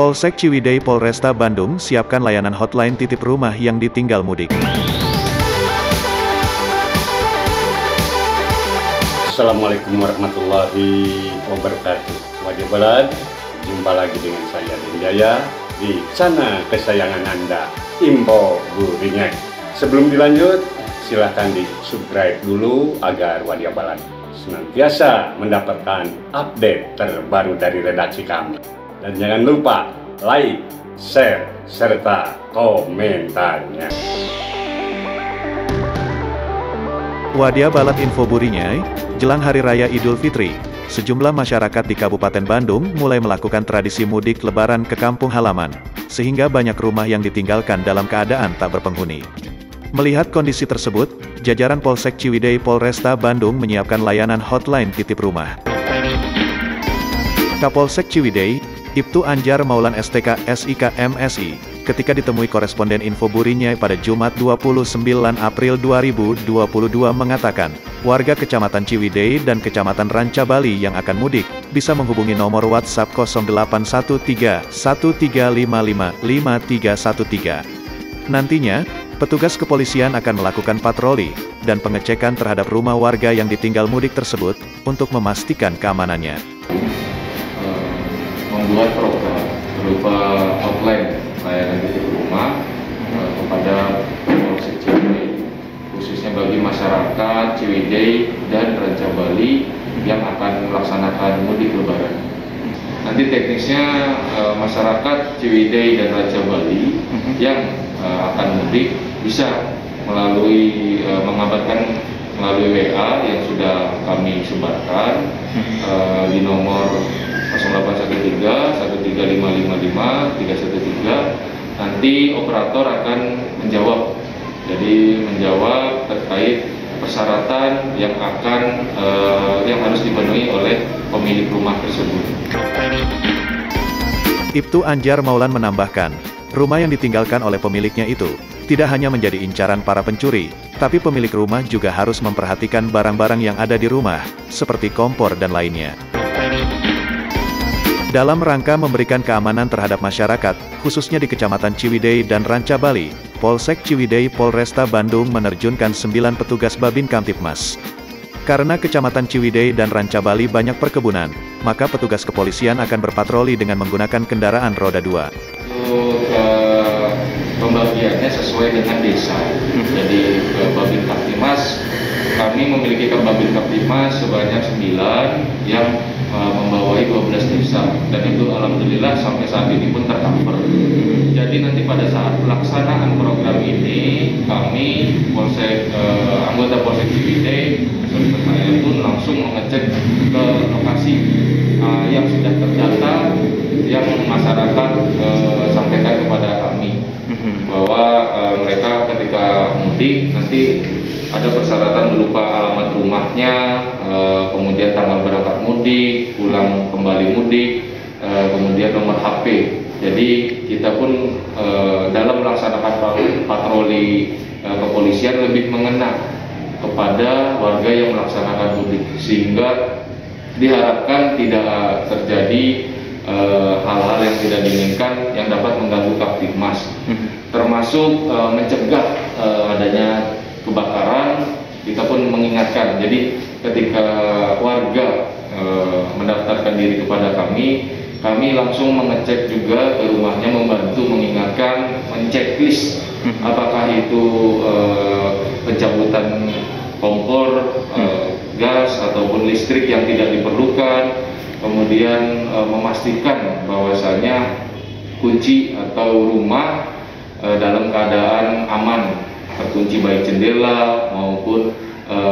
Polsek Ciwidey Polresta Bandung siapkan layanan hotline titip rumah yang ditinggal mudik. Assalamualaikum warahmatullahi wabarakatuh. Wajib balad, jumpa lagi dengan saya Denjaya di channel kesayangan Anda, Info Burinyak. Sebelum dilanjut, silahkan di subscribe dulu agar Wadia Balad senantiasa mendapatkan update terbaru dari redaksi kami. Dan jangan lupa like, share, serta komentarnya. Wadia Balad Info Burinyak, jelang Hari Raya Idul Fitri, sejumlah masyarakat di Kabupaten Bandung mulai melakukan tradisi mudik lebaran ke kampung halaman, sehingga banyak rumah yang ditinggalkan dalam keadaan tak berpenghuni. Melihat kondisi tersebut, jajaran Polsek Ciwidey Polresta Bandung menyiapkan layanan hotline titip rumah. Kapolsek Ciwidey, Ibtu Anjar Maulan STK SIK MSI, ketika ditemui koresponden Info Burinyak pada Jumat 29 April 2022 mengatakan, warga Kecamatan Ciwidey dan Kecamatan Rancabali yang akan mudik, bisa menghubungi nomor WhatsApp 0813 1355 5313. Nantinya, petugas kepolisian akan melakukan patroli dan pengecekan terhadap rumah warga yang ditinggal mudik tersebut untuk memastikan keamanannya. Membuat program berupa hotline layanan titip rumah kepada Polsek Ciwidey, khususnya bagi masyarakat Ciwidey dan Rancabali yang akan melaksanakan mudik lebaran. Nanti teknisnya masyarakat Ciwidey dan Rancabali yang akan mudik bisa melalui mengabarkan melalui WA yang sudah kami sebarkan di nomor 0813 13555 313. Nanti operator akan menjawab. Jadi menjawab terkait persyaratan yang harus dipenuhi oleh pemilik rumah tersebut. Ibtu Anjar Maulan menambahkan, rumah yang ditinggalkan oleh pemiliknya itu tidak hanya menjadi incaran para pencuri, tapi pemilik rumah juga harus memperhatikan barang-barang yang ada di rumah, seperti kompor dan lainnya. Dalam rangka memberikan keamanan terhadap masyarakat, khususnya di Kecamatan Ciwidey dan Rancabali, Polsek Ciwidey Polresta Bandung menerjunkan 9 petugas Babin Kamtibmas. Karena Kecamatan Ciwidey dan Rancabali banyak perkebunan, maka petugas kepolisian akan berpatroli dengan menggunakan kendaraan roda 2. Pembagiannya sesuai dengan desa. Jadi Babin Kamtibmas, kami memiliki Babin Kamtibmas sebanyak 9 yang membawahi 12 desa, dan itu alhamdulillah sampai saat ini pun tercover. Jadi nanti pada saat pelaksanaan program ini, kami anggota Polsek Ciwidey beserta saya pun langsung mengecek ke lokasi yang sudah terdata, yang masyarakat sampaikan kepada kami bahwa mereka ketika mudik nanti ada persyaratan berupa alamat rumahnya, kemudian tanggal berangkat mudik, pulang kembali mudik, kemudian nomor HP. Jadi kita pun dalam melaksanakan patroli kepolisian lebih mengena kepada warga yang melaksanakan mudik, sehingga diharapkan tidak terjadi hal-hal yang tidak diinginkan yang dapat mengganggu Kamtibmas, termasuk mencegah adanya kebakaran. Kita pun mengingatkan, jadi ketika warga mendaftarkan diri kepada kami langsung mengecek juga ke rumahnya, membantu mengingatkan, menceklis apakah itu pencabutan kompor, gas ataupun listrik yang tidak diperlukan, kemudian memastikan bahwasanya kunci atau rumah dalam keadaan aman, terkunci baik jendela maupun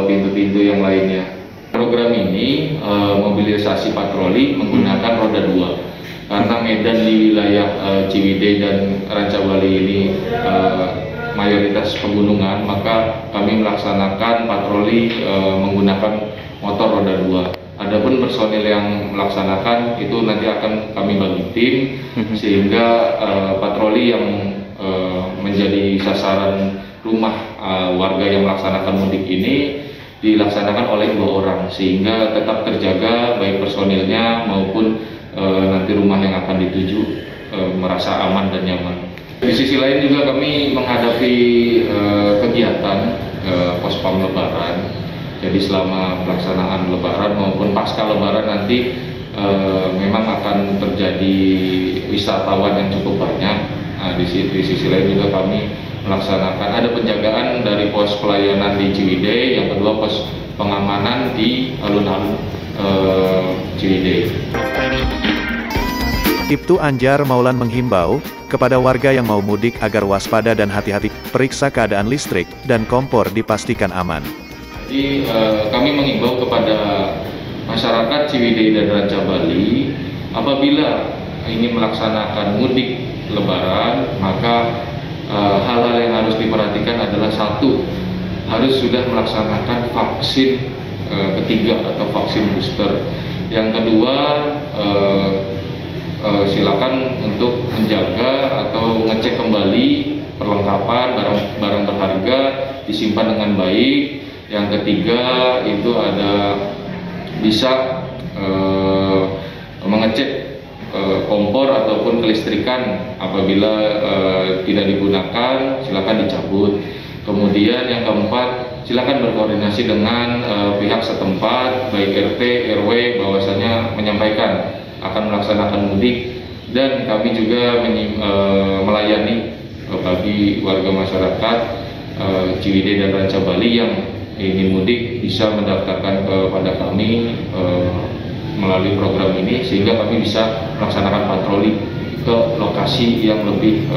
pintu-pintu yang lainnya. Program ini mobilisasi patroli menggunakan roda 2 karena medan di wilayah Ciwidey dan Rancabali ini mayoritas pegunungan, maka kami melaksanakan patroli menggunakan motor roda 2. Adapun personil yang melaksanakan itu nanti akan kami bagi tim, sehingga patroli yang menjadi sasaran rumah warga yang melaksanakan mudik ini dilaksanakan oleh 2 orang, sehingga tetap terjaga baik personilnya maupun nanti rumah yang akan dituju merasa aman dan nyaman. Di sisi lain juga kami menghadapi kegiatan pospam Lebaran. Jadi selama pelaksanaan Lebaran maupun pasca Lebaran nanti memang akan terjadi wisatawan yang cukup banyak. Nah, di sisi lain juga kami melaksanakan ada penjagaan dari pos pelayanan di Ciwidey, yang kedua pos pengamanan di alun-alun Ciwidey. Ibtu Anjar Maulan menghimbau kepada warga yang mau mudik agar waspada dan hati-hati, periksa keadaan listrik dan kompor dipastikan aman. Jadi kami mengimbau kepada masyarakat Ciwidey dan Ranca Bali, apabila ingin melaksanakan mudik Lebaran, maka hal-hal yang harus diperhatikan adalah satu, harus sudah melaksanakan vaksin ketiga atau vaksin booster. Yang kedua, silakan untuk menjaga atau ngecek kembali perlengkapan barang berharga, disimpan dengan baik. Yang ketiga itu ada bisa mengecek kompor ataupun kelistrikan, apabila tidak digunakan silakan dicabut. Kemudian yang keempat, silakan berkoordinasi dengan pihak setempat, baik RT, RW, bahwasanya menyampaikan akan melaksanakan mudik, dan kami juga melayani bagi warga masyarakat Ciwidey dan Ranca Bali yang ingin mudik bisa mendaftarkan kepada kami melalui program ini, sehingga kami bisa melaksanakan patroli ke lokasi yang lebih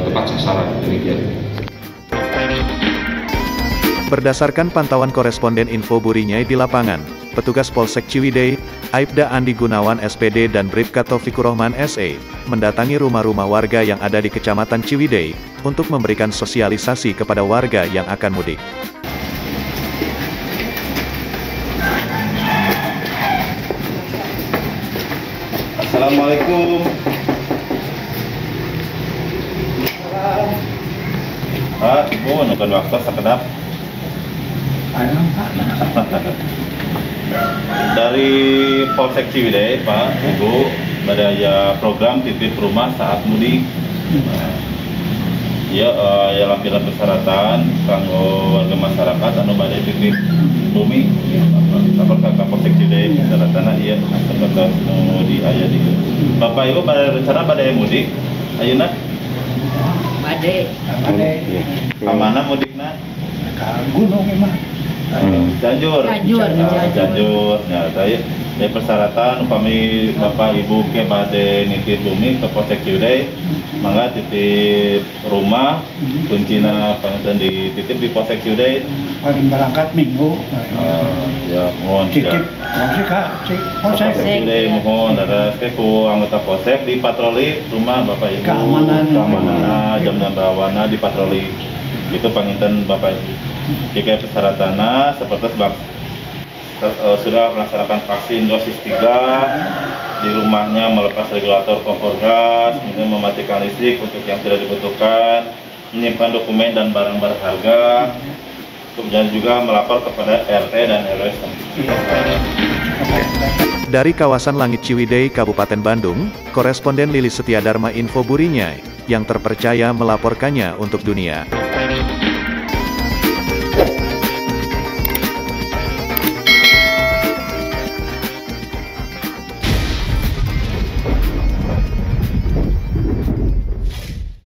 tepat sasaran. Demikian. Berdasarkan pantauan koresponden Info Burinyai di lapangan, petugas Polsek Ciwidey, Aibda Andi Gunawan SPD dan Bribka Taufikur Rahman SE, mendatangi rumah-rumah warga yang ada di Kecamatan Ciwidey, untuk memberikan sosialisasi kepada warga yang akan mudik. Assalamualaikum. Pak, Ibu, nukan waktu sekedap. Dari Polsek Ciwidey, Pak, Ibu, ada program titip rumah saat mudik. Ya, ya lapisan persyaratan kanggo warga masyarakat anu badai titip bumi. Lapor ke Polsek Ciwidey, tanda-tanda iya seperti di aya di. Bapak Ibu pada rencana badai mudik, ayeuna? Badai. Kamana mudikna? Ka gunung emang. Cianjur. Cianjur. Nah, dari persyaratan upami Bapak Ibu ke bade nitip bumi ke Polsek Ciwidey, mangga titip rumah, kuncina pangaten dititip di Polsek Ciwidey. Paling berangkat minggu. Ya, mohon Titip Polsek Ciwidey, mohon ada ku anggota Polsek di patroli rumah Bapak Ibu. Keamanan jam rawana di patroli. Itu panginten Bapak Ibu. Jika persyaratannya seperti sudah melaksanakan vaksin dosis 3, di rumahnya melepas regulator kompor gas, kemudian mematikan listrik untuk yang tidak dibutuhkan, menyimpan dokumen dan barang berharga, kemudian juga melapor kepada RT dan RW. Dari kawasan Langit Ciwidey, Kabupaten Bandung, koresponden Lilis Setiadharma Info Burinyai, yang terpercaya melaporkannya untuk dunia.